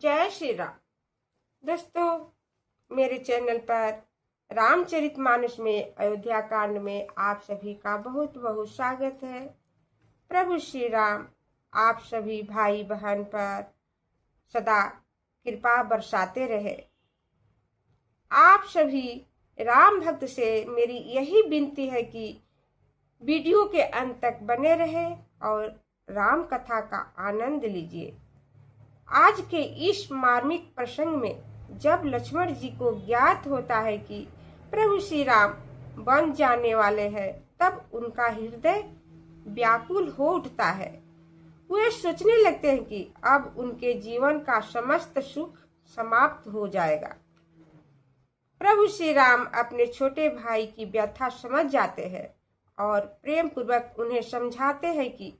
जय श्री राम। दोस्तों, मेरे चैनल पर रामचरितमानस में अयोध्या कांड में आप सभी का बहुत बहुत स्वागत है। प्रभु श्री राम आप सभी भाई बहन पर सदा कृपा बरसाते रहे। आप सभी राम भक्त से मेरी यही विनती है कि वीडियो के अंत तक बने रहे और राम कथा का आनंद लीजिए। आज के इस मार्मिक प्रसंग में जब लक्ष्मण जी को ज्ञात होता है कि प्रभु श्री राम बन जाने वाले हैं, तब उनका हृदय व्याकुल हो उठता है। वे सोचने लगते हैं कि अब उनके जीवन का समस्त सुख समाप्त हो जाएगा। प्रभु श्री राम अपने छोटे भाई की व्यथा समझ जाते हैं और प्रेम पूर्वक उन्हें समझाते हैं कि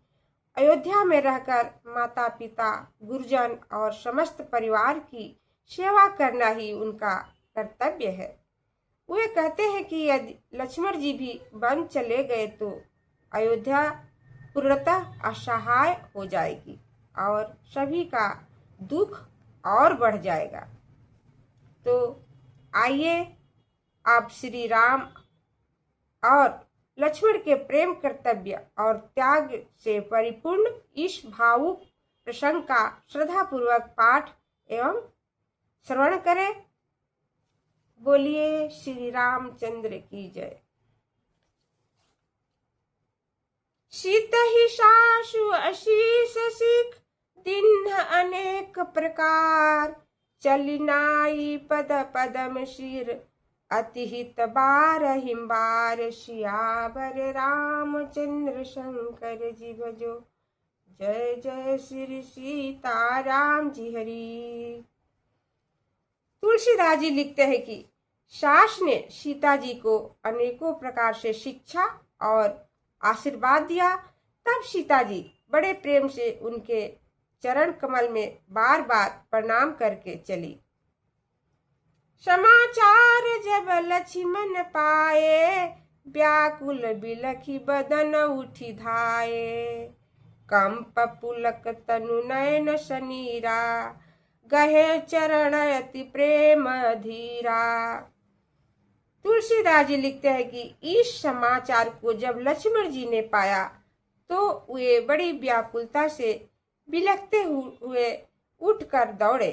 अयोध्या में रहकर माता पिता, गुरुजन और समस्त परिवार की सेवा करना ही उनका कर्तव्य है। वे कहते हैं कि यदि लक्ष्मण जी भी वन चले गए तो अयोध्या पूर्णतः असहाय हो जाएगी और सभी का दुख और बढ़ जाएगा। तो आइए आप श्री राम और लक्ष्मण के प्रेम, कर्तव्य और त्याग से परिपूर्ण इस भावुक प्रसंग का श्रद्धा पूर्वक पाठ एवं श्रवण करें। बोलिए श्री रामचंद्र की जय। सीत ही सासु अशीष सिख दिन अनेक प्रकार, चलिनाई पद पदम शिर अतिहित बार हिम्बार, सियावर रामचंद्र शंकर जी भजो, जय जय श्री सीता राम जी हरि। तुलसीदास जी लिखते हैं कि सास ने सीता जी को अनेकों प्रकार से शिक्षा और आशीर्वाद दिया। तब सीता जी बड़े प्रेम से उनके चरण कमल में बार बार प्रणाम करके चली। समाचार जब लक्ष्मण पाए, व्याकुल बिलखी बदन उठी धाये, कंप पुलक तनु नयन सनीरा, गहे चरण अति प्रेम धीरा। तुलसीदास जी लिखते हैं कि इस समाचार को जब लक्ष्मण जी ने पाया तो वे बड़ी व्याकुलता से बिलखते हुए उठकर दौड़े।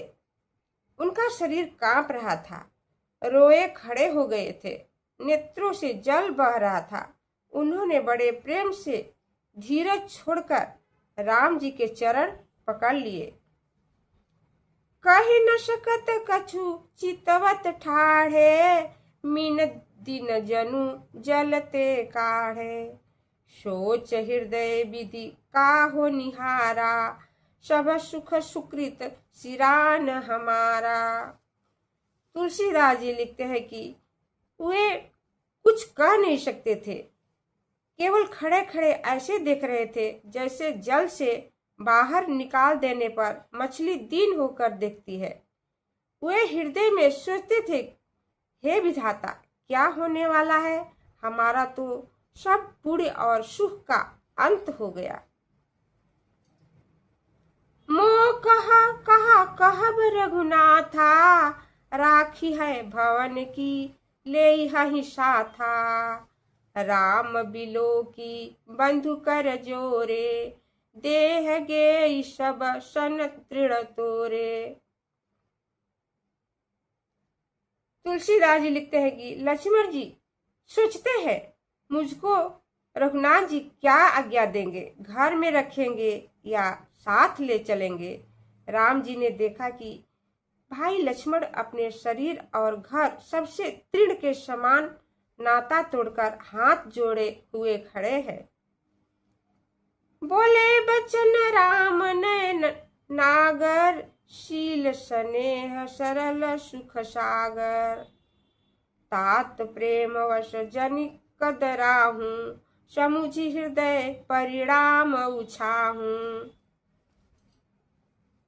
उनका शरीर कांप रहा था, रोए खड़े हो गए थे, नेत्रों से जल बह रहा था। उन्होंने बड़े प्रेम से धीरज छोड़कर राम जी के चरण पकड़ लिए। कही न सकत कछु चितवत ठाढ़े, मीन दिन जनु जलते काढ़े, सोच हृदय विधि काहो निहारा, सब सुख सुकृत सिरान हमारा। तुलसीदास जी लिखते हैं कि वे कुछ कह नहीं सकते थे, केवल खड़े खड़े ऐसे देख रहे थे जैसे जल से बाहर निकाल देने पर मछली दीन होकर देखती है। वे हृदय में सोचते थे, हे विधाता, क्या होने वाला है? हमारा तो सब पुण्य और सुख का अंत हो गया। मोह कहा कहा कहब रघुनाथा, राखी है भवन की ले ही साथा, राम बिलो की बंधु कर जोरे, देह गे सब सन तृण तोरे। तुलसीदास जी लिखते हैं कि लक्ष्मण जी सोचते हैं, मुझको रघुनाथ जी क्या आज्ञा देंगे, घर में रखेंगे या साथ ले चलेंगे। राम जी ने देखा कि भाई लक्ष्मण अपने शरीर और घर सबसे तृण के समान नाता तोड़कर हाथ जोड़े हुए खड़े हैं। बोले बचन राम नयन नागर, शील स्नेह सरल सुख सागर, तात प्रेम वश जनि कदराहूं, समुझी हृदय परिणाम उछाहूं।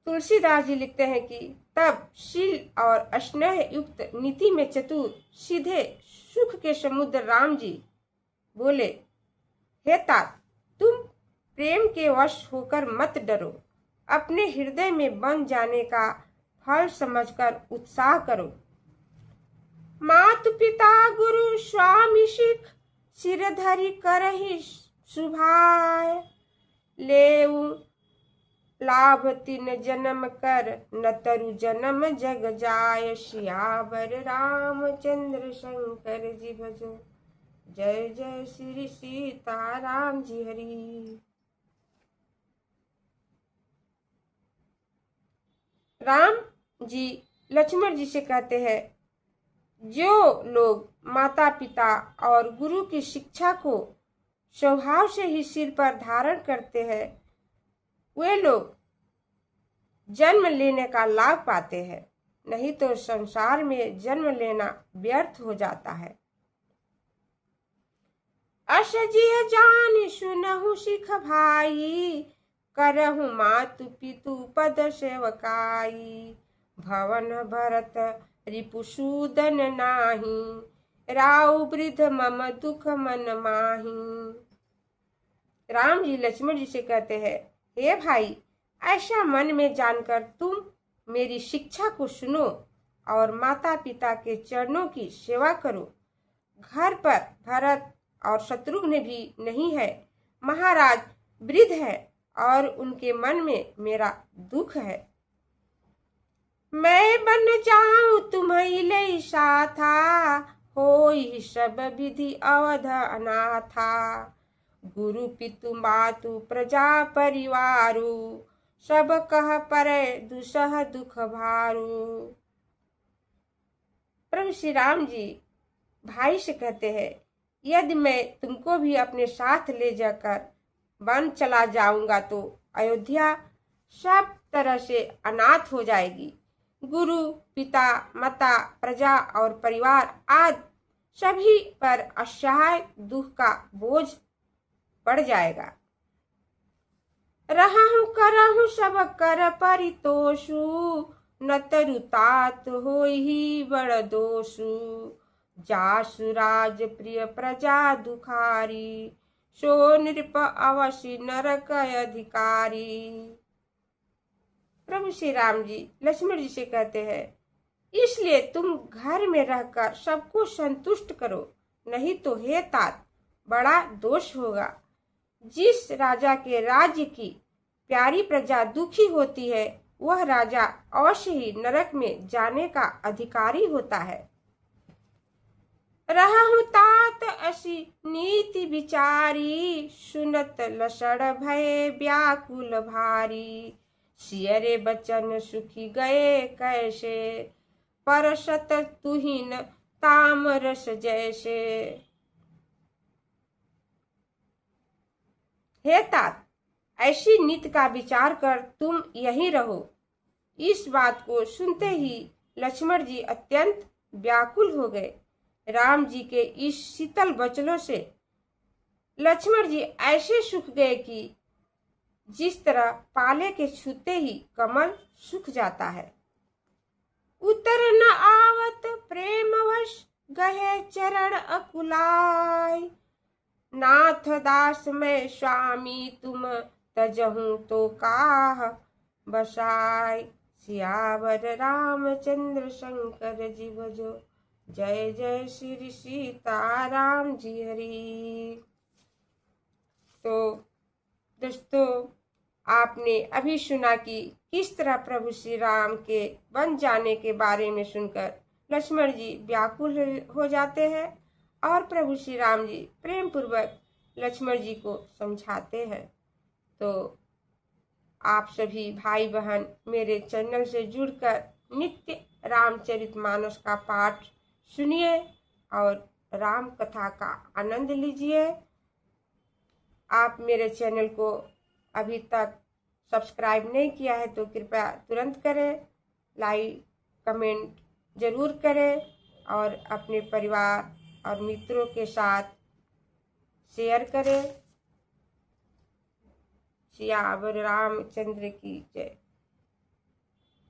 तुलसीदास जी लिखते हैं कि तब शील और स्नेह युक्त नीति में चतुर सीधे सुख के समुद्र राम जी बोले, हे तात, तुम प्रेम के वश होकर मत डरो, अपने हृदय में बन जाने का फल समझकर उत्साह करो। मातु पिता गुरु स्वामी सिख सिर धरि करहि शुभाय, लेऊ लाभ तीन जन्म कर न तरु जन्म जग जाय। सियावर रामचंद्र शंकर जी भजो, जय जय श्री सीताराम जी हरि। राम जी लक्ष्मण जी से कहते हैं, जो लोग माता पिता और गुरु की शिक्षा को स्वभाव से ही सिर पर धारण करते हैं, वे लोग जन्म लेने का लाभ पाते हैं, नहीं तो संसार में जन्म लेना व्यर्थ हो जाता है। अस जिय जान सुनहु सिख भाई, करहु मातु पितु पद सेवकाई। भवन भरत रिपुसूदन नाही, राउ वृद्ध मम दुख मन माही। राम जी लक्ष्मण जी से कहते हैं, हे भाई, ऐसा मन में जानकर तुम मेरी शिक्षा को सुनो और माता पिता के चरणों की सेवा करो। घर पर भरत और शत्रुघ्न भी नहीं है, महाराज वृद्ध है और उनके मन में मेरा दुख है। मैं बन जाऊं तुम्हें ले साथा, होई सब विधि अवध अनाथा। गुरु पितु मातु प्रजा परिवारु, सब कह परे दुसह दुख भारू। प्रभु श्री राम जी भाई से कहते हैं, यदि मैं तुमको भी अपने साथ ले जाकर वन चला जाऊंगा तो अयोध्या सब तरह से अनाथ हो जाएगी। गुरु पिता माता प्रजा और परिवार आदि सभी पर असहाय दुख का बोझ पड़ जाएगा। रहूं करहूं सब कर परितोषु, न तरु तात होई बड़ दोषु। जासु राज प्रिय प्रजा दुखारी, सो नृप अवश्य नरक अधिकारी। प्रभु श्री राम जी लक्ष्मण जी से कहते हैं, इसलिए तुम घर में रहकर सबको संतुष्ट करो, नहीं तो हे तात बड़ा दोष होगा। जिस राजा के राज्य की प्यारी प्रजा दुखी होती है, वह राजा अवश्य ही नरक में जाने का अधिकारी होता है। रहु तात असी नीति विचारी, सुनत लसड़ भय व्याकुल भारी। सियरे बचन सुखी गए कैसे, परसत तुहिन तामरस जैसे। हे तात, ऐसी नीति का विचार कर तुम यहीं रहो। इस बात को सुनते ही लक्ष्मण जी अत्यंत व्याकुल हो गए। राम जी के इस शीतल वचनों से लक्ष्मण जी ऐसे सूख गए कि जिस तरह पाले के छूते ही कमल सूख जाता है। उतर न आवत प्रेमवश गहे चरण अकुलाय, नाथ दास में स्वामी तुम तजहूं तो काह बसाय। सियावर रामचंद्र शंकर जी भजो, जय जय श्री सीताराम जी हरि। तो दोस्तों, आपने अभी सुना कि किस तरह प्रभु श्री राम के बन जाने के बारे में सुनकर लक्ष्मण जी व्याकुल हो जाते हैं और प्रभु श्री राम जी प्रेम पूर्वक लक्ष्मण जी को समझाते हैं। तो आप सभी भाई बहन मेरे चैनल से जुड़कर नित्य रामचरितमानस का पाठ सुनिए और राम कथा का आनंद लीजिए। आप मेरे चैनल को अभी तक सब्सक्राइब नहीं किया है तो कृपया तुरंत करें, लाइक कमेंट जरूर करें और अपने परिवार और मित्रों के साथ शेयर करें। सियावर रामचंद्र की जय।